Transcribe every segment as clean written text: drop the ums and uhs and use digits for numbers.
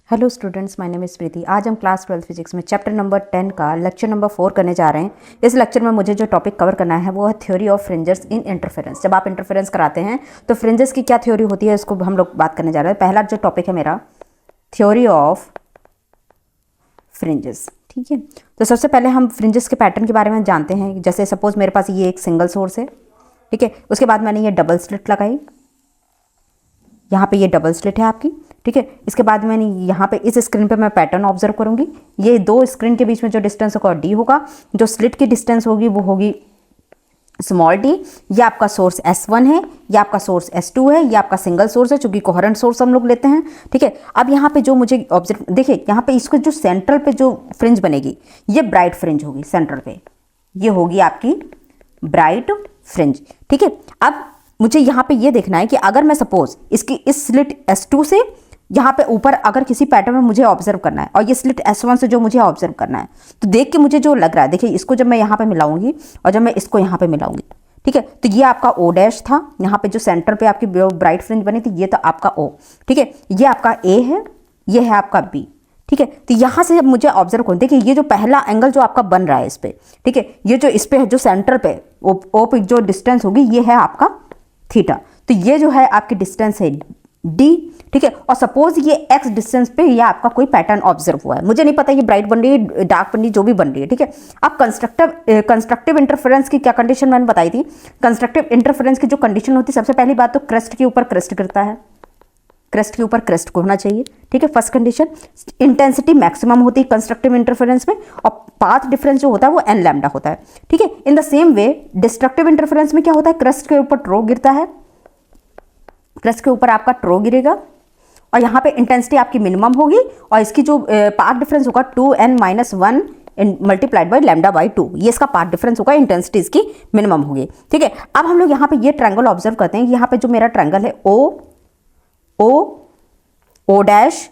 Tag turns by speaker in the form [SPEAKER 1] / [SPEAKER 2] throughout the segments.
[SPEAKER 1] Hello students, my name is Preeti. आज हम class 12 physics में चैप्टर नंबर 10 का लेक्चर नंबर 4 करने जा रहे हैं। इस लेक्चर में मुझे जो टॉपिक कवर करना है वो है theory of fringes in interference. जब आप इंटरफेरेंस कराते हैं तो फ्रिंजेस की क्या थ्योरी होती है, इसको हम लोग बात करने जा रहे हैं। पहला जो टॉपिक है मेरा थ्योरी ऑफ फ्रिंजेस। ठीक है, तो सबसे पहले हम फ्रिंजेस के पैटर्न के बारे में जानते हैं। जैसे सपोज मेरे पास ये एक सिंगल सोर्स है, ठीक है, उसके बाद मैंने ये डबल स्लिट लगाई, यहाँ पे ये डबल स्लिट है आपकी, ठीक है। इसके बाद मैंने यहाँ पे इस स्क्रीन पे मैं पैटर्न ऑब्जर्व करूँगी। ये दो स्क्रीन के बीच में जो डिस्टेंस होगा डी होगा, जो स्लिट की डिस्टेंस होगी वो होगी स्मॉल डी। ये आपका सोर्स S1 है, ये आपका सोर्स S2 है, ये आपका सिंगल सोर्स है, चूंकि कोहेरेंट सोर्स हम लोग लेते हैं, ठीक है। अब यहाँ पे जो मुझे ऑब्जर्व देखिए, यहाँ पे इसको जो सेंट्रल पे जो फ्रिंज बनेगी ये ब्राइट फ्रिंज होगी। सेंट्रल पे ये होगी आपकी ब्राइट फ्रिंज, ठीक है। अब मुझे यहाँ पे ये देखना है कि अगर मैं सपोज इसकी इस स्लिट S2 से यहाँ पे ऊपर अगर किसी पैटर्न में मुझे ऑब्जर्व करना है और ये स्लिट S1 से जो मुझे ऑब्जर्व करना है, तो देख के मुझे जो लग रहा है, देखिए इसको जब मैं यहाँ पे मिलाऊंगी और जब मैं इसको यहाँ पे मिलाऊंगी, ठीक है, तो ये आपका O डैश था। यहाँ पे जो सेंटर पे आपकी ब्राइट फ्रिंज बनी थी ये तो आपका O, ठीक है। ये आपका A है, ये है आपका B, ठीक है। तो यहाँ से जब मुझे ऑब्जर्व करूँ, देखिए ये जो पहला एंगल जो आपका बन रहा है इस पे, ठीक है, ये जो इस पे जो सेंटर पे O पे जो डिस्टेंस होगी ये है आपका थीटा। तो ये जो है आपकी डिस्टेंस है D, ठीक है। और सपोज ये x डिस्टेंस पे ये आपका कोई पैटर्न ऑब्जर्व हुआ है, मुझे नहीं पता ये ब्राइट बन रही है डार्क बन रही है, जो भी बन रही है, ठीक है। अब कंस्ट्रक्टिव इंटरफेरेंस की क्या कंडीशन मैंने बताई थी। कंस्ट्रक्टिव इंटरफेरेंस की जो कंडीशन होती है, सबसे पहली बात तो क्रेस्ट के ऊपर क्रेस्ट गिरता है, क्रेस्ट के ऊपर क्रेस्ट को होना चाहिए, ठीक है, फर्स्ट कंडीशन। इंटेंसिटी मैक्सिमम होती है कंस्ट्रक्टिव इंटरफेरेंस में, और पाथ डिफरेंस जो होता है वो n लैम्डा होता है, ठीक है। In the same way destructive interference में क्या होता है, क्रेस्ट के ऊपर ट्रो गिरता है, क्रेस्ट के ऊपर आपका ट्रो गिरेगा, और यहाँ पे इंटेंसिटी आपकी मिनिमम होगी, और इसकी जो पाथ डिफरेंस होगा 2n-1 multiplied by lambda by 2, ये इसका पाथ डिफरेंस होगा, इंटेंसिटी इसकी मिनिमम होगी, ठीक है। अब हम लोग यहाँ पे ये ट्रायंगल ऑब्जर्व करते हैं। यहाँ पे जो मेरा ट्रायंगल है O डैश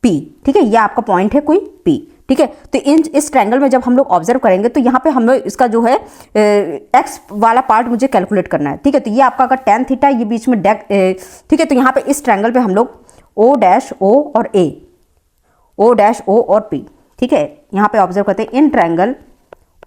[SPEAKER 1] P, ठीक है, ये आपका पॉइंट है कोई P, ठीक है। तो इस ट्रायंगल में जब हम लोग ऑब्जर्व करेंगे तो यहाँ पे हमें इसका जो है x वाला पार्ट मुझे कैलकुलेट करना है, ठीक है। तो ये आपका अगर tan थीटा ये बीच में ठीक है, तो यहाँ पे इस ट्रायंगल पे हम लोग O डैश O और A, O डैश O और P, ठीक है, यहाँ पे ऑब्जर्व करते हैं in triangle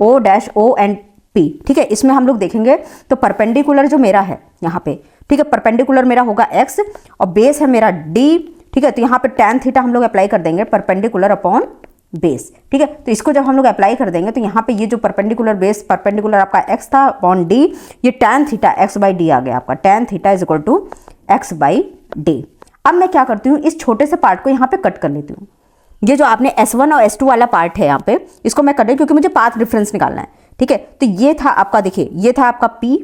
[SPEAKER 1] O dash O and P, ठीक है। इसमें हम लोग देखेंगे तो परपेंडिकुलर जो मेरा है यहाँ पे, ठीक है, परपेंडिकुलर मेरा होगा x और बेस है मेरा d, ठीक है। तो यहाँ पे tan थीटा हम लोग अप्लाई कर देंगे परपेंडिकुलर अपॉन बेस, ठीक है। तो इसको जब हम लोग अप्लाई कर देंगे तो यहाँ पे ये जो परपेंडिकुलर बेस परपेंडिकुलर आपका x था अपॉन d, ये tan theta x by D आ गया आपका, tan theta is equal to x by D. अब मैं क्या करती हूँ, इस छोटे से पार्ट को यहाँ पे कट कर लेती हूँ। ये जो आपने S1 और S2 वाला पार्ट है यहाँ पे, इसको मैं कर रही हूँ क्योंकि मुझे पाथ डिफरेंस निकालना है, ठीक है। तो ये था आपका, देखिए ये था आपका P,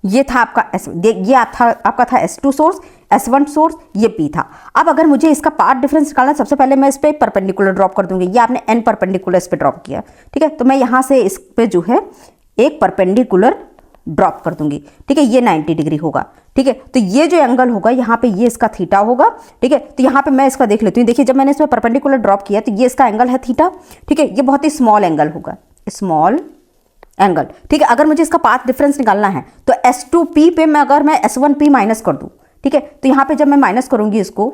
[SPEAKER 1] ये था आपका ये आपका था S2 सोर्स, S1 सोर्स, ये P था। अब अगर मुझे इसका पाथ डिफरेंस निकालना है, सबसे पहले मैं इस पे परपेंडिकुलर ड्रॉप कर दूंगी। ये आपने n परपेंडिकुलर इस पे ड्रॉप किया, ठीक है। तो मैं यहाँ से इस पे जो है एक परपेंडिकुलर ड्रॉप कर दूंगी, ठीक है, ये 90 डिग्री होगा, ठीक है। तो ये जो एंगल होगा यहाँ पे ये इसका थीटा होगा, ठीक है। तो यहाँ पे मैं इसका देख लेती हूँ, देखिए जब मैंने इसमें परपेंडिकुलर ड्रॉप किया तो ये इसका एंगल है थीटा, ठीक है। ये बहुत ही स्मॉल एंगल होगा, स्मॉल एंगल, ठीक है। अगर मुझे इसका पाथ डिफरेंस निकालना है तो S2P पे मैं अगर मैं S1P माइनस कर दूं, ठीक है, तो यहाँ पे जब मैं माइनस करूंगी इसको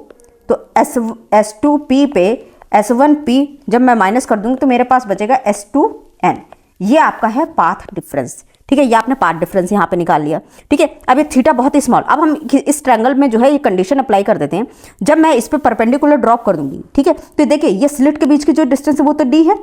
[SPEAKER 1] तो S2P पे S1P जब मैं माइनस कर दूंगी तो मेरे पास बचेगा S2N। ये आपका है पाथ डिफरेंस, ठीक है। ये आपने पाथ डिफरेंस यहाँ पे निकाल लिया, ठीक है। अब ये थीटा बहुत ही स्मॉल। अब हम इस ट्रायंगल में जो है ये कंडीशन अप्लाई कर देते हैं। जब मैं इस पे परपेंडिकुलर ड्रॉप कर दूंगी, ठीक है, तो देखिए ये स्लिट के बीच की जो डिस्टेंस है वो तो d है,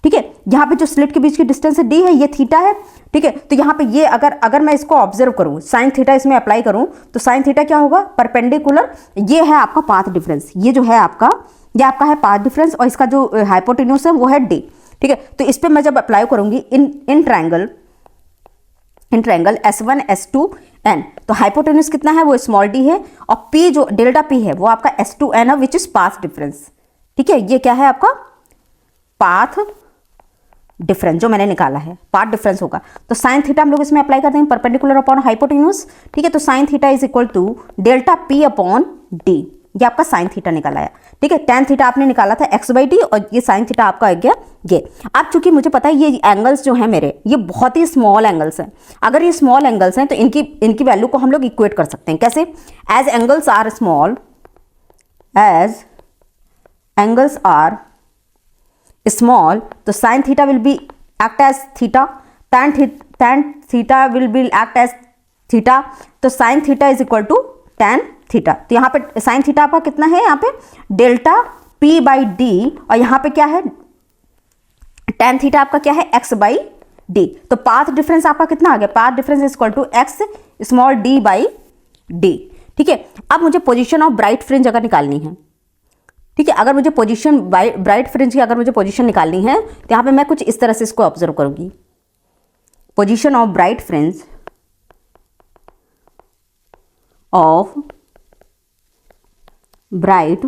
[SPEAKER 1] ठीक है। यहाँ पे जो स्लिट के बीच की डिस्टेंस है d है, ये थीटा है, ठीक है। तो यहाँ पे ये अगर मैं इसको ऑब्जर्व करूँ, साइन थीटा इसमें अप्लाई करूँ तो साइन थीटा क्या होगा, परपेंडिकुलर, ये है आपका पाथ डिफरेंस, ये जो है आपका, ये आपका है पाथ डिफरेंस, और इसका जो हाइपोटेन्यूज है वो है d, ठीक है। तो इस पर मैं जब अप्लाई करूंगी in triangle S1 S2 N, तो हाइपोटेन्यूज कितना है वो स्मॉल d है, और P जो डेल्टा P है वो आपका S2N है, विच इज पाथ डिफरेंस, ठीक है। ये क्या है आपका पाथ डिफरेंस जो मैंने निकाला है, पाथ डिफरेंस होगा। तो साइन थीटा हम लोग इसमें अप्लाई कर देंगे परपेंडिकुलर अपॉन हाइपोटेन्यूज, ठीक है। तो sine theta is equal to delta P upon D, ये आपका साइन थीटा निकाला है, ठीक है। tan थीटा आपने निकाला था x बाई डी, और ये साइन थीटा आपका आ गया ये। अब चूंकि मुझे पता है ये एंगल्स जो हैं मेरे ये बहुत ही स्मॉल एंगल्स हैं, अगर ये स्मॉल एंगल्स हैं तो इनकी वैल्यू को हम लोग इक्वेट कर सकते हैं कैसे, as angles are small as angles are small तो sine theta will be act as theta, tan theta will be act as theta, तो sine theta is equal to tan theta. तो यहाँ पे साइन थीटा आपका कितना है, यहाँ पे डेल्टा p बाई डी, और यहाँ पे क्या है tan थीटा आपका क्या है x बाई डी। तो पाथ डिफरेंस आपका कितना आ गया, path difference is equal to x small d by D. ठीक है, अब मुझे पोजीशन ऑफ ब्राइट फ्रिंज अगर निकालनी है, ठीक है, अगर मुझे पोजीशन ब्राइट फ्रिंज की अगर मुझे पोजीशन निकालनी है तो यहाँ पे मैं कुछ इस तरह से इसको ऑब्जर्व करूंगी। Position of bright fringe of bright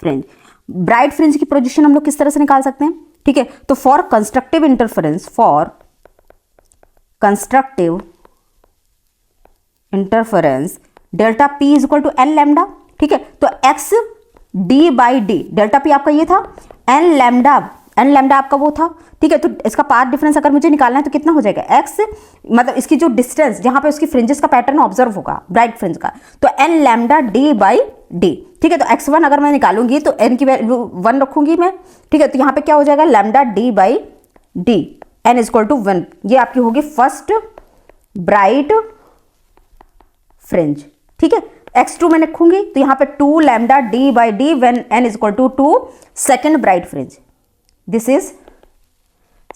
[SPEAKER 1] fringe, bright fringe की पोजीशन हम लोग किस तरह से निकाल सकते हैं। ठीक है, तो for constructive interference, for constructive interference delta P is equal to N lambda. ठीक है, तो X D by D, delta P आपका ये था, एन लैम्डा आपका वो था। ठीक है, तो इसका पाथ डिफरेंस अगर मुझे निकालना है तो कितना हो जाएगा, एक्स मतलब इसकी जो डिस्टेंस जहां पे उसकी फ्रिंजेस का पैटर्न ऑब्जर्व होगा ब्राइट फ्रिंज का, तो N lambda D by D. ठीक है, तो x1 अगर मैं निकालूंगी तो n की वैल्यू 1 रखूंगी मैं। ठीक है, तो यहाँ पे क्या हो जाएगा, lambda D by D, N is equal to 1, ये आपकी होगी फर्स्ट ब्राइट फ्रिंज। ठीक है, x2 में लिखूंगी तो यहाँ पे 2 lambda D by D when n is equal to 2, second bright fringe, this is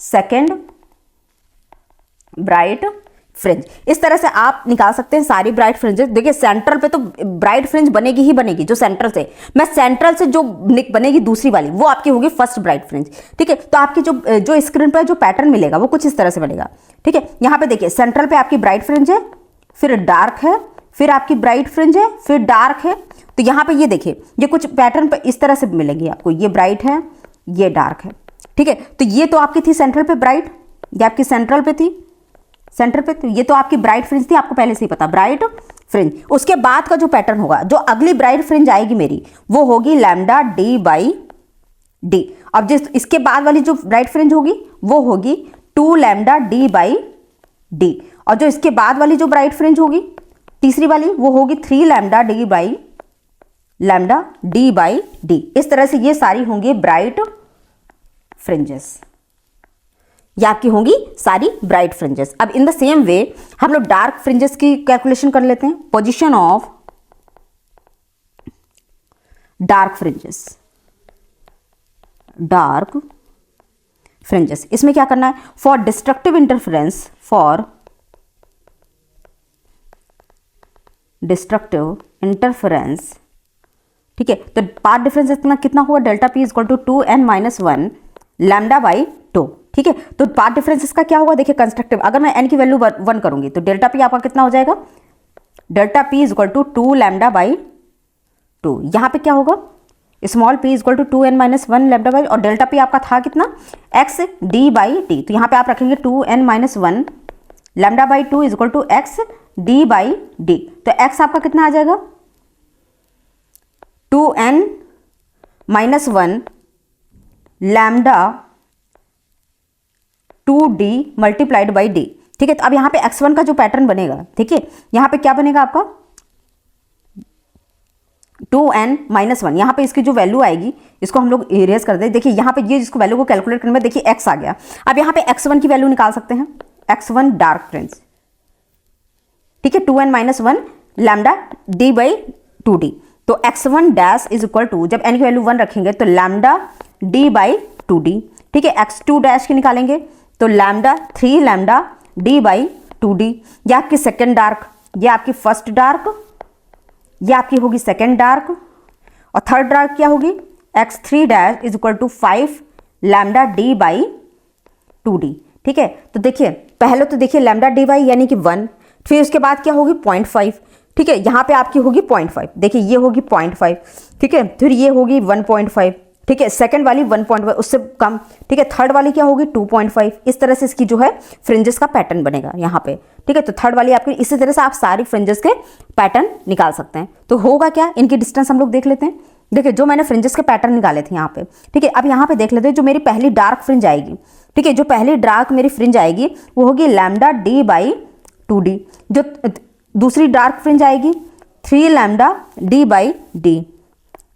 [SPEAKER 1] second bright fringe. इस तरह से आप निकाल सकते हैं सारी ब्राइट फ्रिंजेस। देखिए सेंट्रल पे तो ब्राइट फ्रिंज बनेगी ही बनेगी, जो सेंट्रल से, मैं सेंट्रल से जो बनेगी दूसरी वाली वो आपकी होगी फर्स्ट ब्राइट फ्रिंज। ठीक है, तो आपकी जो स्क्रीन पर जो पैटर्न मिलेगा वो कुछ इस तरह से बनेगा। ठीक है, यहाँ पे देखिए सेंट्रल पे आपकी ब्राइट फ्रिंज है, फिर डार्क है, फिर आपकी ब्राइट फ्रिंज है, फिर डार्क है। तो यहाँ पे ये देखिए ये कुछ पैटर्न पे इस तरह से मिलेंगी आपको, ये ब्राइट है, ये डार्क है। ठीक है, तो ये तो आपकी थी सेंट्रल पे ब्राइट, ये आपकी सेंट्रल पे थी, सेंटर पे, तो ये तो आपकी ब्राइट फ्रिंज थी, आपको पहले से ही पता ब्राइट फ्रिंज। उसके बाद का जो पैटर्न होगा, जो अगली ब्राइट फ्रिंज आएगी मेरी, वो होगी लैम्डा डी बाई डी। अब जिस इसके बाद वाली जो ब्राइट फ्रिंज होगी वो होगी 2 लैम्डा डी बाई डी, और जो इसके बाद वाली जो ब्राइट फ्रिंज होगी तीसरी वाली वो होगी 3 लैम्डा डी बाई डी। इस तरह से ये सारी होंगी ब्राइट फ्रिंजेस, ये आपकी होंगी सारी ब्राइट फ्रिंजेस। अब इन द सेम वे हम लोग डार्क फ्रिंजेस की कैलकुलेशन कर लेते हैं। पोजीशन ऑफ डार्क फ्रिंजेस, इसमें क्या करना है, फॉर डिस्ट्रक्टिव इंटरफेरेंस, ठीक है, तो पाथ डिफरेंस इतना कितना हुआ, delta P is equal to 2n-1 lambda by 2। ठीक है, तो पाथ डिफरेंस इसका क्या होगा, देखिए कंस्ट्रक्टिव, अगर मैं n की वैल्यू 1 करूंगी तो डेल्टा पी आपका कितना हो जाएगा, delta P is equal to 2 lambda by 2। यहाँ पे क्या होगा, small p is equal to 2n-1 lambda by, और डेल्टा पी आपका था कितना, x d बाई डी, तो यहाँ पे आप रखेंगे 2n-1 lambda by 2 is equal to x d by D. तो x आपका कितना आ जाएगा, 2n-1 lambda 2d multiplied by D. ठीक है, तो अब यहाँ पे x1 का जो पैटर्न बनेगा, ठीक है, यहाँ पे क्या बनेगा आपका 2n-1, यहाँ पे इसकी जो वैल्यू आएगी इसको हम लोग इरेज कर दें। देखिए यहाँ पे ये जिसको वैल्यू को कैलकुलेट करने में देखिए x आ गया। अब यहाँ पे x1 की वैल्यू निकाल सकते हैं, x1 डार्क फ्रिंज। ठीक है, 2n-1 lambda d by 2d, तो x1 dash is equal to, जब n की वैल्यू 1 रखेंगे तो लैम्डा d बाई 2d। ठीक है, x2 डैश की निकालेंगे तो lambda 3 lambda d by 2d। ये आपकी सेकेंड डार्क, ये आपकी फर्स्ट डार्क, ये आपकी होगी सेकेंड डार्क, और थर्ड डार्क क्या होगी, x3 dash is equal to 5 lambda d by 2d। ठीक है, तो देखिए पहले तो देखिए लैम्डा d बाई यानी कि 1, फिर उसके बाद क्या होगी 0.5। ठीक है, यहाँ पे आपकी होगी 0.5, देखिए ये होगी 0.5। ठीक है, फिर ये होगी 1.5। ठीक है, सेकंड वाली 1.5 उससे कम। ठीक है, थर्ड वाली क्या होगी 2.5। इस तरह से इसकी जो है फ्रिंजेस का पैटर्न बनेगा यहाँ पे। ठीक है, तो थर्ड वाली आपकी, इसी तरह से आप सारी फ्रिंजेस के पैटर्न निकाल सकते हैं। तो होगा क्या, इनकी डिस्टेंस हम लोग देख लेते हैं। देखिए जो मैंने फ्रिंजेस के पैटर्न निकाले थे यहाँ पे, ठीक है, अब यहाँ पे देख लेते हैं जो मेरी पहली डार्क फ्रिंज आएगी। ठीक है, जो पहली डार्क मेरी फ्रिंज आएगी वो होगी लैम्डा d बाई 2d। जो दूसरी डार्क फ्रिंज आएगी 3 lambda d by D,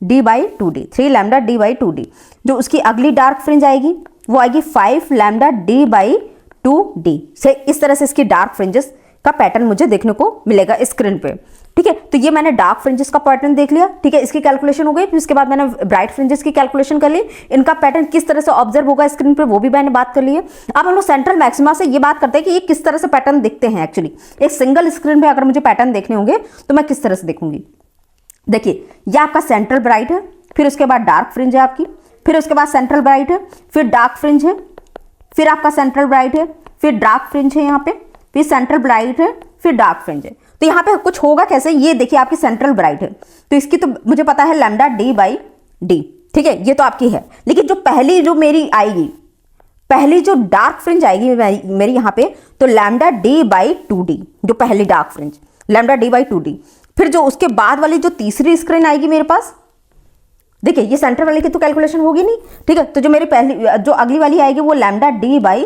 [SPEAKER 1] d/2d, 3 lambda d/2d। जो उसकी अगली डार्क फ्रिंज आएगी वो आएगी 5 लैम्डा d/2d। से इस तरह से इसकी डार्क फ्रिंजेस का पैटर्न मुझे देखने को मिलेगा स्क्रीन पे। ठीक है, तो ये मैंने डार्क फ्रिंजेस का पैटर्न देख लिया। ठीक है, इसकी कैलकुलेशन हो गई। फिर उसके बाद मैंने ब्राइट फ्रिंजेस की कैलकुलेशन कर ली। इनका पैटर्न किस तरह से ऑब्जर्व होगा स्क्रीन पे वो भी मैंने बात कर ली है। अब हम लोग सेंट्रल मैक्सिमा से ये बात करते हैं कि ये किस तरह से पैटर्न दिखते हैं। एक्चुअली एक सिंगल स्क्रीन पे अगर मुझे पैटर्न देखने होंगे तो मैं किस तरह से देखूंगी। देखिए, ये आपका सेंट्रल ब्राइट है, फिर उसके बाद डार्क फ्रिंज है आपकी, फिर उसके बाद सेंट्रल ब्राइट है, फिर डार्क फ्रिंज है, फिर आपका सेंट्रल ब्राइट है, फिर डार्क फ्रिंज है यहाँ पे, फिर सेंट्रल ब्राइट है, फिर डार्क फ्रिंज है। तो यहाँ पे कुछ होगा कैसे, ये देखिए आपकी सेंट्रल ब्राइट है तो इसकी तो मुझे पता है लैम्डा d/d। ठीक है, ये तो आपकी है। लेकिन जो पहली जो मेरी आएगी, पहली जो डार्क फ्रिंज आएगी मेरी यहाँ पे, तो लैम्डा d/2d, जो पहली डार्क फ्रिंज लैम्डा d/2d। फिर जो उसके बाद वाली जो तीसरी स्क्रीन आएगी मेरे पास, देखिए ये सेंट्रल वाली की तो कैलकुलेशन होगी नहीं। ठीक है, तो जो मेरी पहली जो अगली वाली आएगी वो लैम्डा d/d।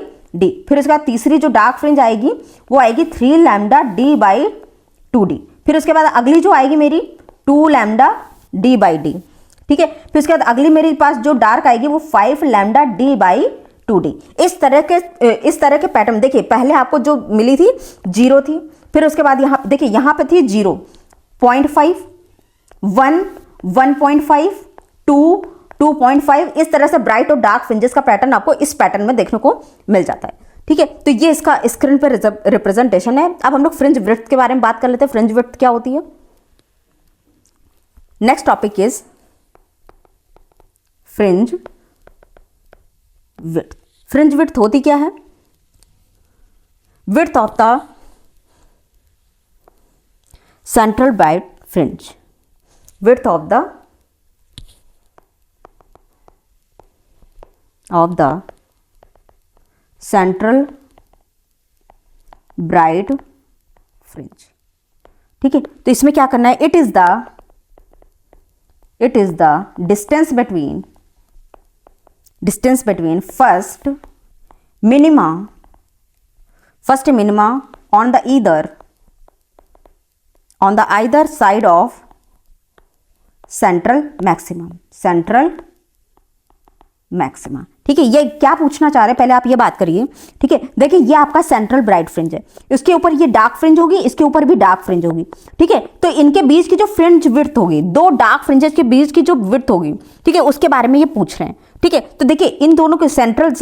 [SPEAKER 1] फिर उसके बाद तीसरी जो डार्क फ्रिंज आएगी वो आएगी 3 लैम्डा d/2d। फिर उसके बाद अगली जो आएगी मेरी 2 लैम्डा d/d। ठीक है, फिर उसके बाद अगली मेरे पास जो डार्क आएगी वो 5 लैम्डा d/2d। इस तरह के पैटर्न देखिए, पहले आपको जो मिली थी 0 थी, फिर उसके बाद यहाँ देखिए यहाँ पे थी 0, 0.5, 1, 1.5, 2, 2.5। इस तरह से ब्राइट और डार्क फ्रिंजेस का पैटर्न आपको इस पैटर्न में देखने को मिल जाता है। ठीक है, तो ये इसका स्क्रीन पर रिप्रेजेंटेशन है। अब हम लोग फ्रिंज विड्थ के बारे में बात कर लेते हैं। फ्रिंज विड्थ क्या होती है। Next topic is fringe width. Fringe width होती क्या है। Width of the central bright fringe, width of the central bright fringe. ठीक है, तो इसमें क्या करना है, it is the distance between first minima on the either side of central maxima. ठीक है, ये क्या पूछना चाह रहे हैं पहले आप ये बात करिए। ठीक है, देखिए ये आपका सेंट्रल ब्राइट फ्रिंज है, इसके ऊपर ये डार्क फ्रिंज होगी, इसके ऊपर भी डार्क फ्रिंज होगी। ठीक है, तो इनके बीच की जो फ्रिंज विड्थ होगी, दो डार्क फ्रिंजेस के बीच की जो विड्थ होगी, ठीक है, उसके बारे में ये पूछ रहे हैं। ठीक है, तो देखिए इन दोनों के सेंट्रल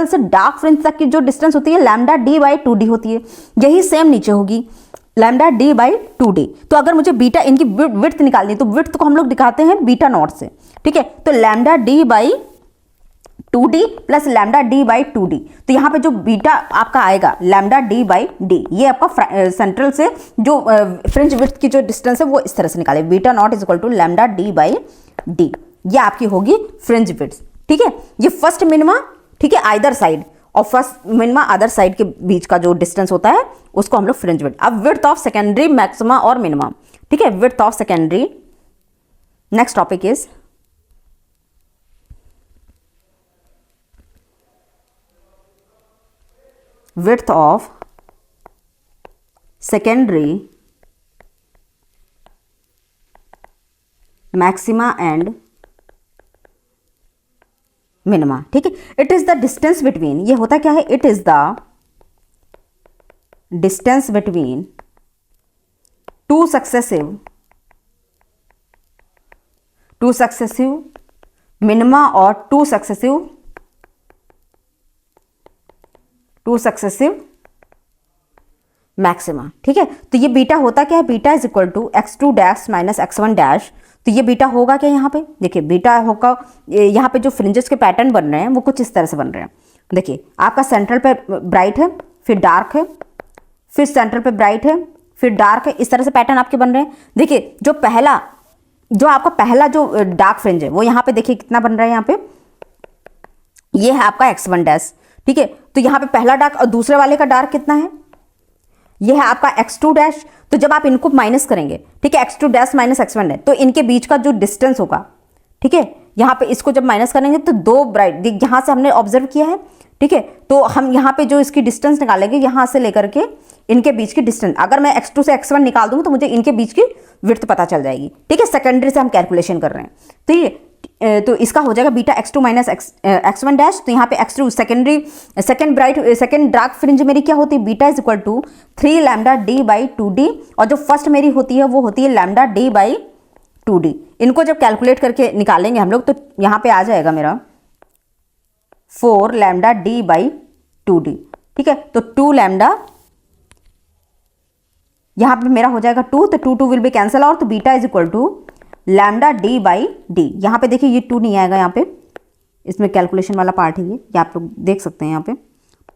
[SPEAKER 1] से डार्क फ्रिंज तक की जो डिस्टेंस होती है लैम्डा d/2d होती है। यही सेम नीचे होगी लैम्डा d/2d। तो अगर मुझे बीटा इनकी विड्थ निकालनी है तो विड्थ को हम लोग दिखाते हैं बीटा नॉट से। ठीक है, तो lambda d/2d plus lambda d/2d। तो यहाँ पे जो बीटा आपका आएगा लैम्डा d/d, ये आपका सेंट्रल से जो फ्रिंज विड्थ की जो डिस्टेंस है वो इस तरह से निकाले, beta naught is equal to lambda d/d। ये आपकी होगी फ्रिंज विड्थ। ठीक है, ये फर्स्ट मिनिमा, ठीक है, आइदर साइड और फर्स्ट मिनिमा अदर साइड के बीच का जो डिस्टेंस होता है उसको हम लोग फ्रिंज विड्थ। अब विड्थ ऑफ सेकेंडरी मैक्सिमा और मिनिमा। ठीक है, width of secondary. Next topic is width of secondary maxima and minima। ठीक है, it is the distance between, ये होता क्या है, it is the distance between two successive minima और टू सक्सेसिव मैक्सिमा। ठीक है, तो ये बीटा होता क्या है, beta is equal to x2 dash minus x1 dash. तो ये बीटा होगा क्या यहाँ पे, देखिए बीटा होगा, यहाँ पे जो फ्रिंजेस के पैटर्न बन रहे हैं वो कुछ इस तरह से बन रहे हैं। देखिए आपका सेंट्रल पे ब्राइट है, फिर डार्क है, फिर सेंट्रल पे ब्राइट है, फिर डार्क है, इस तरह से पैटर्न आपके बन रहे हैं। देखिए जो आपका पहला जो डार्क फ्रिंज है वो यहाँ पे देखिए कितना बन रहा है, यहाँ पे ये है आपका x1 डैश। ठीक है, तो यहाँ पे पहला डार्क और दूसरे वाले का डार्क कितना है, ये है आपका x2 डैश। तो जब आप इनको माइनस करेंगे, ठीक है, x2 डैश माइनस x1 है, तो इनके बीच का जो डिस्टेंस होगा, ठीक है, यहाँ पे इसको जब माइनस करेंगे तो दो ब्राइट यहाँ से हमने ऑब्जर्व किया है। ठीक है, तो हम यहाँ पे जो इसकी डिस्टेंस निकालेंगे यहाँ से लेकर के इनके बीच की डिस्टेंस, अगर मैं x2 से x1 निकाल दूँ तो मुझे इनके बीच की विड्थ पता चल जाएगी, ठीक है। सेकेंडरी से हम कैलकुलेशन कर रहे हैं, ठीक है। तो इसका हो जाएगा beta x2 minus x1 dash. तो यहाँ पे x2 सेकेंड डार्क फ्रिंज मेरी क्या होती है, beta is equal to 3 lambda D by 2d, और जो फर्स्ट मेरी होती है वो होती है लैम्डा डी बाई 2d। इनको जब कैलकुलेट करके निकालेंगे हम लोग तो यहाँ पे आ जाएगा मेरा 4 लैम्डा डी बाई 2d, ठीक है। तो 2 लैम्डा, यहाँ पे मेरा हो जाएगा 2, तो 2 विल बी कैंसल आउट, तो beta is equal to lambda D by D. यहाँ पे देखिए ये 2 नहीं आएगा, यहाँ पे इसमें कैलकुलेशन वाला पार्ट है ये आप लोग देख सकते हैं यहाँ पे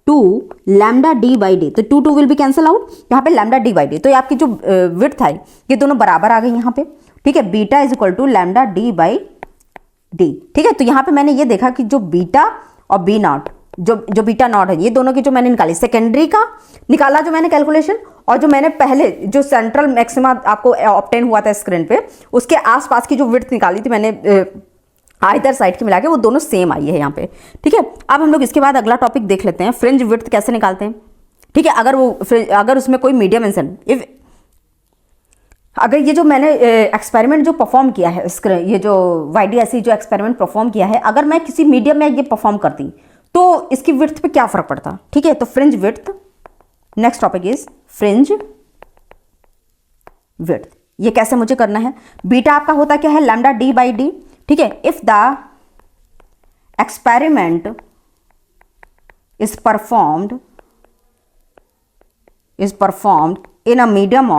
[SPEAKER 1] 2 लैम्डा डी बाई डी, तो 2 विल बी कैंसल आउट, यहाँ पे लैम्डा डी बाई डी। तो ये आपकी जो विड्थ है ये दोनों बराबर आ गई यहाँ पे, ठीक है। Beta is equal to lambda D by D, ठीक है। तो यहाँ पे मैंने ये देखा कि जो बीटा और बी नॉट, जो बीटा नॉट है, ये दोनों की जो मैंने निकाली, सेकेंडरी का निकाला जो मैंने कैलकुलेशन, और जो मैंने पहले जो सेंट्रल मैक्सिमा आपको ऑब्टेन हुआ था स्क्रीन पे, उसके आसपास की जो विड्थ निकाली थी मैंने आइदर साइड की मिला के, वो दोनों सेम आई है यहाँ पे, ठीक है। अब हम लोग इसके बाद अगला टॉपिक देख लेते हैं, फ्रिंज विड्थ कैसे निकालते हैं, ठीक है। अगर उसमें कोई मीडियम इंसन, अगर ये जो मैंने एक्सपेरिमेंट जो परफॉर्म किया है, ये जो YDSE जो एक्सपेरिमेंट परफॉर्म किया है, अगर मैं किसी मीडियम में ये परफॉर्म करती तो इसकी विड्थ पे क्या फर्क पड़ता, ठीक है। तो fringe width, next topic is fringe width. ये कैसे मुझे करना है, बीटा आपका होता क्या है लैम्डा डी बाई डी, ठीक है। If the experiment is performed in a medium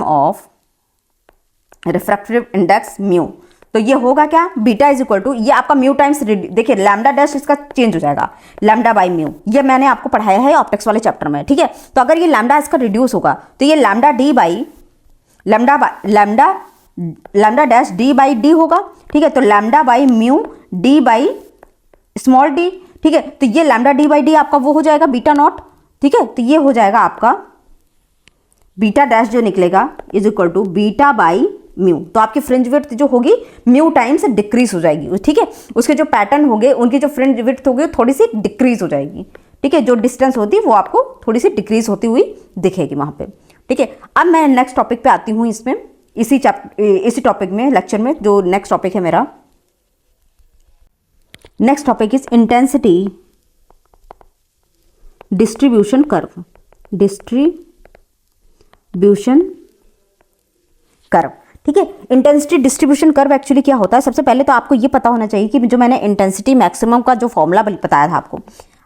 [SPEAKER 1] of refractive index mu, तो ये होगा क्या, बीटा इज इक्वल टू, ये आपका म्यू टाइम्स, देखिए लैम्डा डैश इसका चेंज हो जाएगा, लैम्डा बाई म्यू, ये मैंने आपको पढ़ाया है ऑप्टिक्स वाले चैप्टर में, ठीक है। तो अगर ये लैम्डा इसका रिड्यूस होगा तो ये lambda dash D by D होगा, ठीक है। तो lambda by mu D by small D, ठीक है। तो ये लैम्डा डी बाई डी आपका वो हो जाएगा बीटा नॉट, ठीक है। तो ये हो जाएगा आपका बीटा डैश जो निकलेगा is equal to beta by mu. तो आपकी फ्रिंज विड्थ जो होगी म्यू टाइम से डिक्रीज हो जाएगी, ठीक है। उसके जो पैटर्न होंगे उनकी जो फ्रिंज विड्थ होगी थोड़ी सी डिक्रीज हो जाएगी, ठीक है। जो डिस्टेंस होती है वो आपको थोड़ी सी डिक्रीज होती हुई दिखेगी वहां पे, ठीक है। अब मैं नेक्स्ट टॉपिक पे आती हूँ, इसमें इसी टॉपिक में लेक्चर में जो नेक्स्ट टॉपिक है मेरा, next topic is intensity distribution curve, ठीक है। इंटेंसिटी डिस्ट्रीब्यूशन कर्व एक्चुअली क्या होता है, सबसे पहले तो आपको ये पता होना चाहिए कि जो मैंने इंटेंसिटी मैक्सिमम का जो फॉर्मूला बताया था आपको,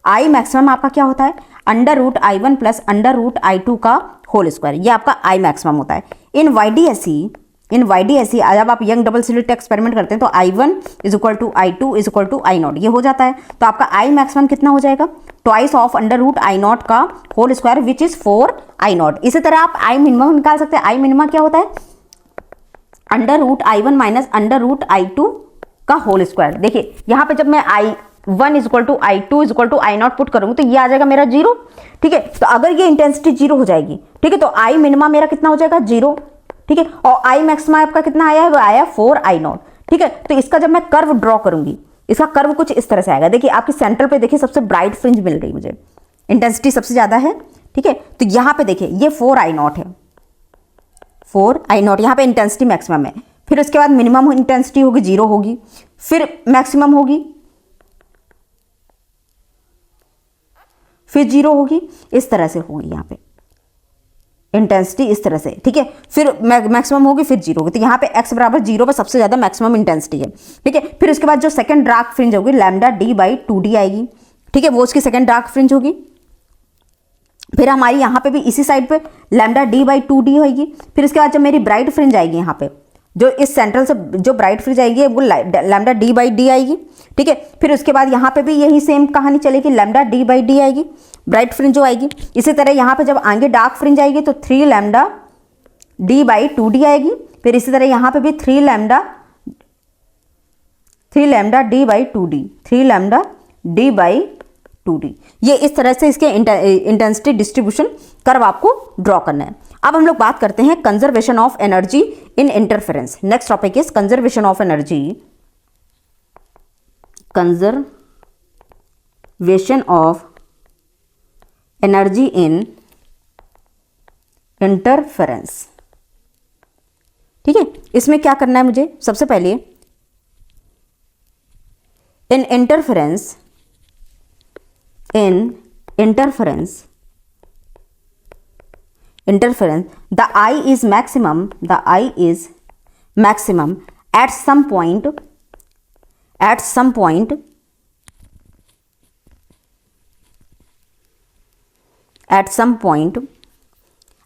[SPEAKER 1] आई मैक्सिमम आपका क्या होता है, √I1 प्लस √I2 का होल स्क्वायर, ये आपका आई मैक्सिमम होता है। इन YDSE जब आप यंग डबल स्लिट एक्सपेरिमेंट करते हैं तो I1 is equal to I2 is equal to I0, ये हो जाता है। तो आपका आई मैक्सिमम कितना हो जाएगा, ट्वाइस ऑफ √I0 का whole square which is 4I0। इसी तरह आप आई मिनिमम निकाल सकते हैं, आई मिनिमम क्या होता है, √I1 माइनस √I2 का होल स्क्वायर। देखिए यहाँ पे जब मैं I1 is equal to I2 is equal to I0 put करूंगी तो ये आ जाएगा मेरा 0, ठीक है। तो अगर ये इंटेंसिटी 0 हो जाएगी, ठीक है, तो आई मिनिमा मेरा कितना हो जाएगा 0, ठीक है। और आई मैक्सिमा आपका कितना आया है, वो आया 4I0, ठीक है। तो इसका जब मैं कर्व ड्रॉ करूंगी, इसका कर्व कुछ इस तरह से आएगा। देखिए आपकी सेंटर पे देखिए सबसे ब्राइट फ्रिंज मिल रही मुझे, इंटेंसिटी सबसे ज्यादा है, ठीक है। तो यहाँ पे देखिए ये 4I0 है, 4I0 यहाँ पे इंटेंसिटी मैक्सिमम है। फिर उसके बाद मिनिमम इंटेंसिटी होगी 0 होगी, फिर मैक्सिमम होगी, फिर 0 होगी, इस तरह से होगी यहाँ पे इंटेंसिटी इस तरह से, ठीक है। फिर मैक्सिमम होगी, फिर 0 होगी। तो यहाँ पे x बराबर 0 पर सबसे ज्यादा मैक्सिमम इंटेंसिटी है, ठीक है। फिर उसके बाद जो सेकंड डार्क फ्रिंज होगी लैम्डा डी बाई 2d आएगी, ठीक है, वो उसकी सेकंड डार्क फ्रिंज होगी। फिर हमारी यहाँ पे भी इसी साइड पे लैम्डा डी बाई 2d होगी। फिर उसके बाद जब मेरी ब्राइट फ्रिंज आएगी, यहाँ पे जो इस सेंट्रल से जो ब्राइट फ्रिंज आएगी वो लैम्डा डी बाई डी आएगी, ठीक है। फिर उसके बाद यहाँ पे भी यही सेम कहानी चलेगी, लैम्डा डी बाई डी आएगी ब्राइट फ्रिंज जो आएगी। इसी तरह यहाँ पे जब आगे डार्क फ्रिंज आएगी तो 3 लैम्डा डी बाई 2d आएगी। फिर इसी तरह यहाँ पे भी 3 lambda D by 2d, 3 lambda D by 2d। ये इस तरह से इसके इंटेंसिटी डिस्ट्रीब्यूशन कर्व आपको ड्रॉ करना है। अब हम लोग बात करते हैं conservation of energy in interference. Next topic is conservation of energy, conservation of energy in interference. ठीक है, इसमें क्या करना है मुझे, सबसे पहले इन interference the I is maximum at some point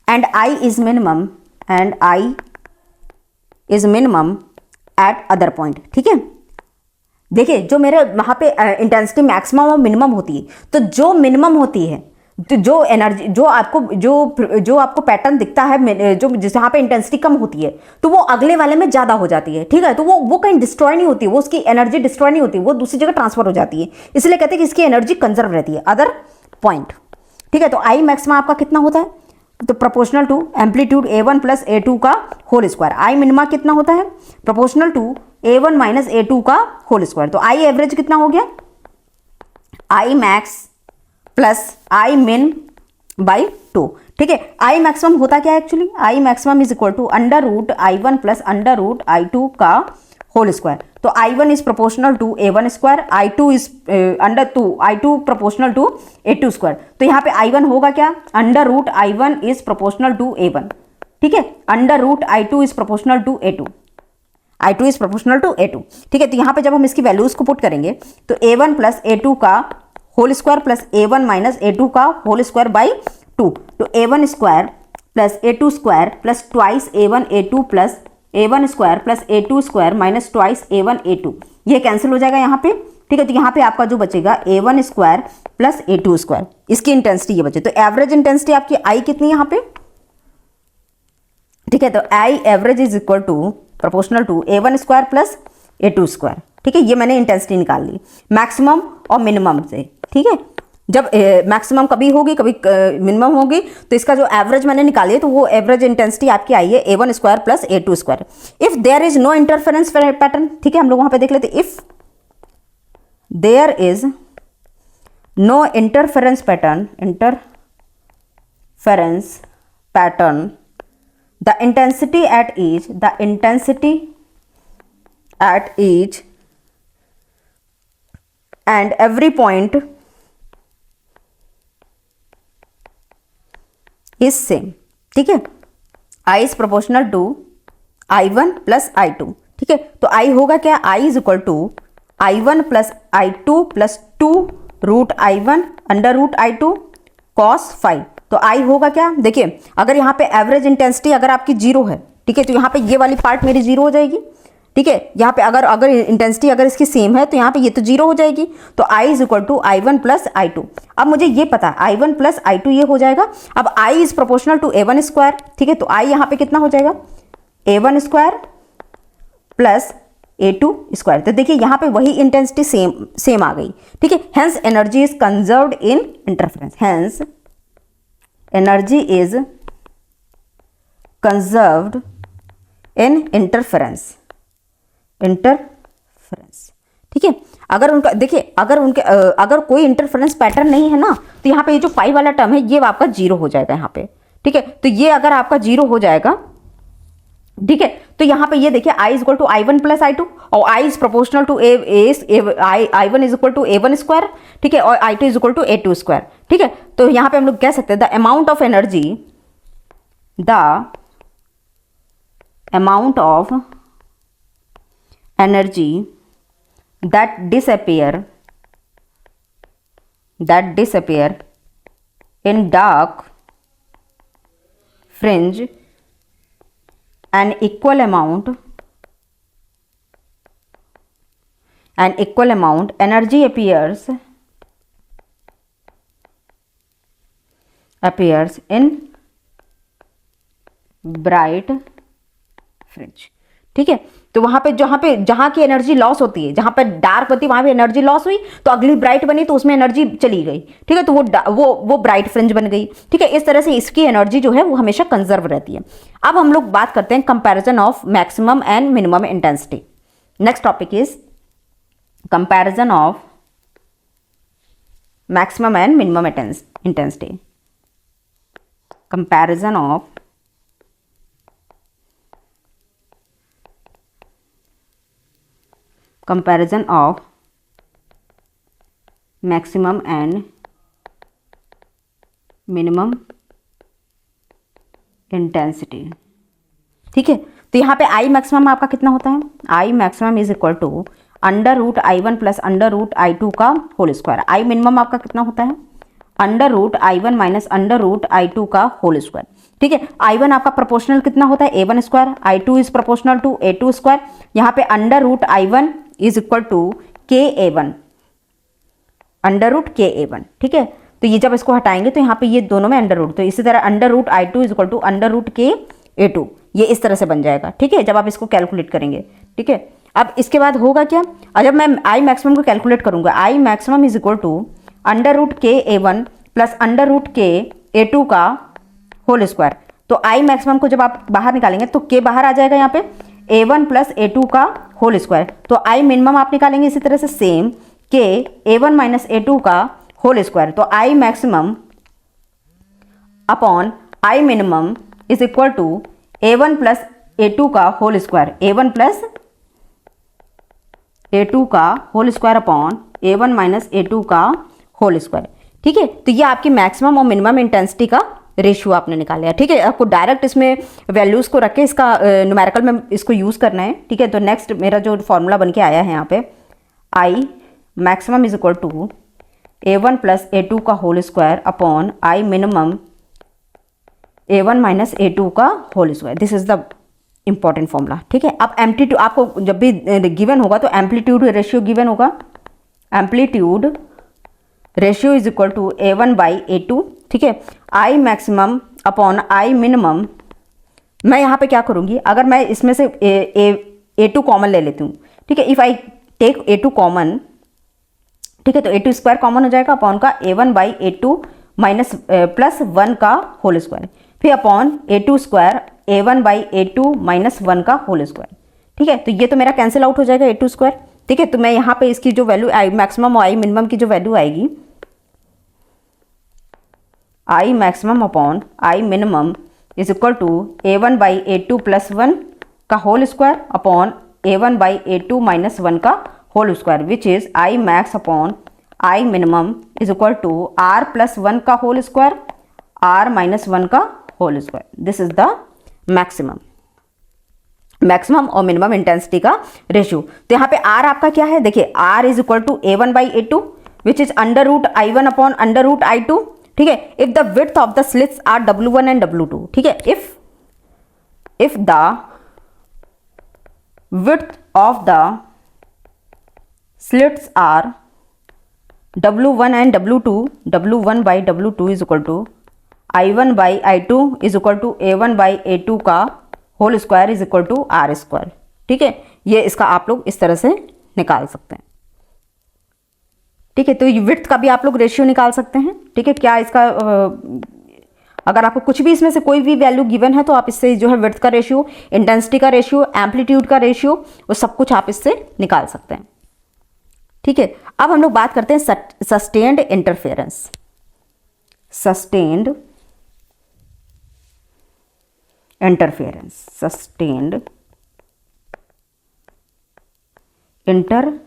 [SPEAKER 1] and I is minimum at other point। ठीक है, देखिए जो मेरे वहाँ पे इंटेंसिटी मैक्सिमम और मिनिमम होती है, तो जो मिनिमम होती है, तो जो एनर्जी जो आपको पैटर्न दिखता है, जो जहाँ पे इंटेंसिटी कम होती है, तो वो अगले वाले में ज़्यादा हो जाती है। ठीक है, तो वो कहीं डिस्ट्रॉय नहीं होती, वो उसकी एनर्जी डिस्ट्रॉय नहीं होती, वो दूसरी जगह ट्रांसफर हो जाती है, इसलिए कहते हैं कि इसकी एनर्जी कंजर्व रहती है अदर पॉइंट। ठीक है, तो आई मैक्सिमम आपका कितना होता है, तो proportional to amplitude a1 plus a2 का होल स्क्वायर। आई मिनिमा कितना होता है, proportional to a1 minus a2 का होल स्क्वायर। तो आई एवरेज कितना हो गया, आई मैक्स प्लस आई मिन बाई 2। ठीक है, आई मैक्सिमम होता क्या है actually, I maximum is equal to under root i1 plus under root i2 का होल स्क्वायर। तो i1 is proportional to a1 square, i2 is i2 proportional to a2 square. तो यहाँ पे i1 होगा क्या, under root i1 is proportional to a1। ठीक है, under root i2 is proportional to a2, i2 is proportional to a2। ठीक है, तो यहाँ पे जब हम इसकी वैल्यूज को पुट करेंगे तो a1 प्लस a2 का whole square plus a1 minus a2 का होल स्क्वायर बाई 2, तो a1 square plus a2 square plus twice a1 a2 plus a1 square plus a2 square minus twice a1 a2, ये cancel हो जाएगा यहाँ पे। ठीक है, तो यहाँ पे आपका जो बचेगा a1 square plus a2 square, इसकी इंटेंसिटी ये बचे। तो एवरेज इंटेंसिटी आपकी आई कितनी है यहाँ पे, ठीक है, तो I average is equal to proportional to a1 square plus a2 square. ठीक है, ये मैंने इंटेंसिटी निकाल ली मैक्सिमम और मिनिमम से। ठीक है, जब मैक्सिमम कभी होगी कभी मिनिमम होगी, तो इसका जो एवरेज मैंने निकाली है, तो वो एवरेज इंटेंसिटी आपकी आई है a1 square plus a2 square. If there is no interference pattern, ठीक है, हम लोग वहां पे देख लेते, if there is no interference pattern the intensity at each and every point is same। ठीक है, I is proportional to I1 plus I2। ठीक है, तो I होगा क्या, I is equal to I1 plus I2 plus 2 root I1 under root I2 cos 5। तो आई होगा क्या, देखिए अगर यहाँ पे एवरेज इंटेंसिटी अगर आपकी 0 है, ठीक है, तो यहाँ पे ये वाली पार्ट मेरी 0 हो जाएगी। ठीक है, यहाँ पे अगर इंटेंसिटी अगर इसकी सेम है, तो यहाँ पे ये तो 0 हो जाएगी। तो I is equal to I1 plus I2। अब मुझे ये पता है I1 प्लस I2 ये हो जाएगा। अब I is proportional to A1 square. ठीक है, तो I यहाँ पे कितना हो जाएगा, A1 square plus A2 square. तो देखिए यहाँ पे वही इंटेंसिटी सेम आ गई। ठीक है, hence energy is conserved in interference, hence energy is conserved in interference। ठीक है, अगर उनका देखिए अगर कोई इंटरफेरेंस पैटर्न नहीं है ना, तो यहाँ पे ये जो पाई वाला टर्म है ये आपका 0 हो जाएगा यहाँ पे। ठीक है, तो ये अगर आपका 0 हो जाएगा, ठीक है, तो यहाँ पे ये देखिए I is equal to I1 plus I2 और I is proportional to I1 is equal to A1 square. ठीक है, और I2 is equal to A2 square. ठीक है, तो यहाँ पे हम लोग कह सकते हैं the amount of energy that disappear in dark fringe an equal amount energy appears in bright fringe। ठीक है, तो वहां पे जहां की एनर्जी लॉस होती है, जहां पे डार्क होती है वहां पे एनर्जी लॉस हुई, तो अगली ब्राइट बनी तो उसमें एनर्जी चली गई। ठीक है, तो वो ब्राइट फ्रिंज बन गई। ठीक है, इस तरह से इसकी एनर्जी जो है वो हमेशा कंजर्व रहती है। अब हम लोग बात करते हैं comparison of maximum and minimum intensity. Next topic is comparison of maximum and minimum intensity, comparison of maximum and minimum intensity. ठीक है, तो यहाँ पे आई मैक्सिमम आपका कितना होता है, I maximum is equal to under root I1 plus under root I2 का होल स्क्वायर। आई मिनिमम आपका कितना होता है, under root I1 minus under root I2 का होल स्क्वायर। ठीक है, I1 आपका प्रोपोर्शनल कितना होता है A1 square, I2 is proportional to A2 square. यहाँ पे under root I1 is equal to KA1, under root KA1। ठीक है, तो ये जब इसको हटाएंगे तो यहाँ पे ये दोनों में अंडर रूट, तो इसी तरह under root I2 is equal to under root KA2, ये इस तरह से बन जाएगा। ठीक है, जब आप इसको कैलकुलेट करेंगे। ठीक है, अब इसके बाद होगा क्या, और जब मैं आई मैक्सिमम को कैलकुलेट करूंगा, I maximum is equal to under root KA1 plus under root KA2 का होल स्क्वायर। तो आई मैक्सिमम को जब आप बाहर निकालेंगे तो K बाहर आ जाएगा यहाँ पे, A1 प्लस A2 का होल स्क्वायर। तो आई मिनिमम आप निकालेंगे इसी तरह से same K A1 minus A2 का होल स्क्वायर। तो I maximum upon I minimum is equal to A1 plus A2 का whole square, A1 plus A2 का whole square upon A1 minus A2 का होल स्क्वायर। ठीक है, तो ये आपकी मैक्सिमम और मिनिमम इंटेंसिटी का रेशियो आपने निकाल लिया। ठीक है, आपको डायरेक्ट इसमें वैल्यूज़ को रख के इसका न्यूमेरिकल में इसको यूज़ करना है। ठीक है, तो नेक्स्ट मेरा जो फॉर्मूला बन के आया है यहाँ पे, I maximum is equal to A1 plus A2 का whole square upon I minimum A1 minus A2 का whole square. This is the important formula. ठीक है, अब एम्पलीट्यूड आपको जब भी गिवन होगा तो एम्पलीट्यूड रेशियो गिवन होगा, amplitude ratio is equal to A1 by A2। ठीक है, I maximum upon I minimum, मैं यहाँ पे क्या करूँगी, अगर मैं इसमें से A2 कॉमन ले लेती हूँ। ठीक है, if I take A2 common, ठीक है, तो A2 स्क्वायर कॉमन हो जाएगा अपॉन का A1 by A2 minus plus 1 का होल स्क्वायर, फिर upon A2 square A1 by A2 minus 1 का होल स्क्वायर। ठीक है, तो ये तो मेरा कैंसिल आउट हो जाएगा A2 स्क्वायर। ठीक है, तो मैं यहाँ पे इसकी जो वैल्यू आई मैक्सिमम और आई मिनिमम की जो वैल्यू आएगी, I maximum upon I minimum is equal to A1 by A2 plus 1 का whole square upon A1 by A2 minus 1 का whole square, which is I max upon I minimum is equal to R plus 1 का whole square, R minus 1 का whole square. This is the maximum और minimum intensity का ratio. तो यहाँ पे R आपका क्या है, देखिए R is equal to A1 by A2 which is under root I1 upon under root I2। ठीक है, if the width of the slits are W1 and W2। ठीक है, if the width of the slits are W1 and W2, W1 by W2 is equal to I1 by I2 is equal to A1 by A2 का whole square is equal to R square. ठीक है, ये इसका आप लोग इस तरह से निकाल सकते हैं। ठीक है, तो ये विड्थ का भी आप लोग रेशियो निकाल सकते हैं। ठीक है, क्या इसका अगर आपको कुछ भी इसमें से कोई भी वैल्यू गिवन है तो आप इससे जो है विड्थ का रेशियो, इंटेंसिटी का रेशियो, एम्पलीट्यूड का रेशियो, वो सब कुछ आप इससे निकाल सकते हैं। ठीक है, अब हम लोग बात करते हैं sustained interference. Sustained interference, sustained interference.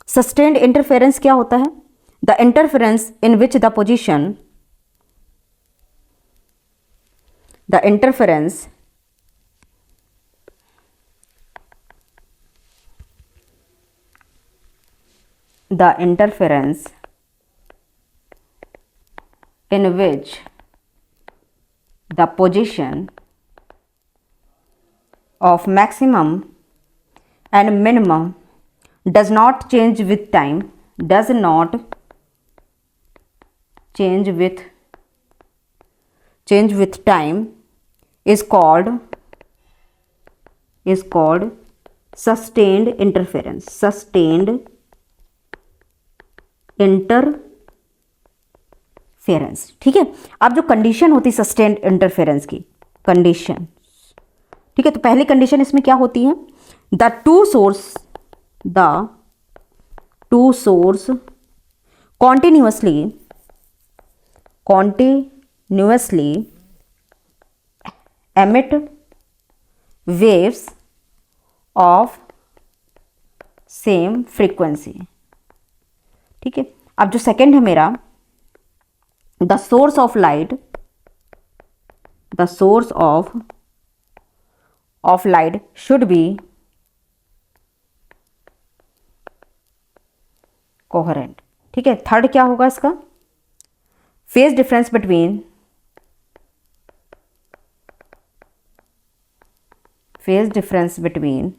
[SPEAKER 1] Sustained interference क्या होता है, the interference in which the position, the interference in which the position of maximum and minimum does not change with time, does not change with time is called sustained interference, sustained interference. ठीक है, अब जो condition होती है sustained interference की condition, ठीक है, तो पहली कंडीशन इसमें क्या होती है, the two two source continuously emit waves of same frequency। ठीक है, अब जो सेकेंड है मेरा, the source of light, the source of light should be coherent. ठीक है, थर्ड क्या होगा इसका, phase difference between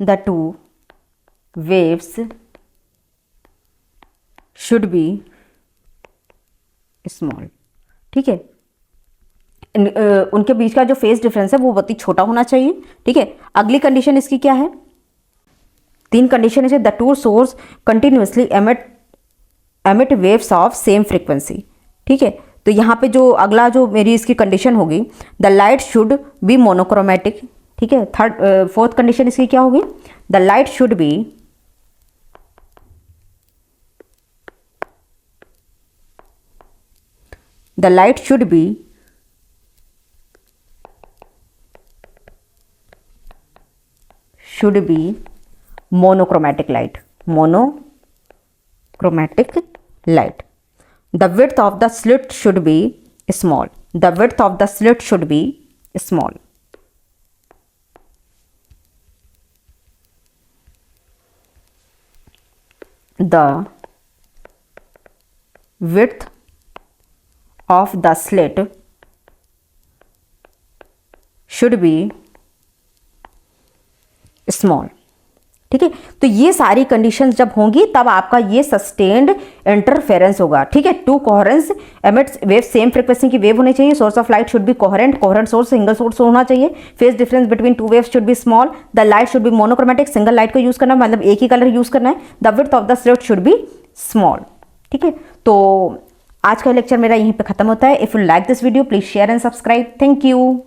[SPEAKER 1] the two waves should B स्मॉल। ठीक है, उनके बीच का जो फेज डिफरेंस है वो बहुत ही छोटा होना चाहिए। ठीक है, अगली कंडीशन इसकी क्या है, तीन कंडीशन है, the to source continuously emit waves of same frequency. ठीक है, तो यहाँ पे जो अगला जो मेरी इसकी कंडीशन होगी, the light should be monochromatic. ठीक है, फोर्थ कंडीशन इसकी क्या होगी, the light should B monochromatic light, the width of the slit should be small, the width of the slit should be small। ठीक है, तो ये सारी कंडीशंस जब होंगी तब आपका ये सस्टेन्ड इंटरफेरेंस होगा। ठीक है, two coherence emits wave same frequency की वेव होनी चाहिए, source of light should be coherent source single source होना चाहिए, phase difference between two waves should B small, the light should be monochromatic, single light को use करना मतलब एक ही कलर यूज करना है, द विड्थ ऑफ द स्लिट शुड बी स्मॉल। ठीक है, तो आज का लेक्चर मेरा यहीं पे खत्म होता है। If you like this video please share and subscribe. Thank you.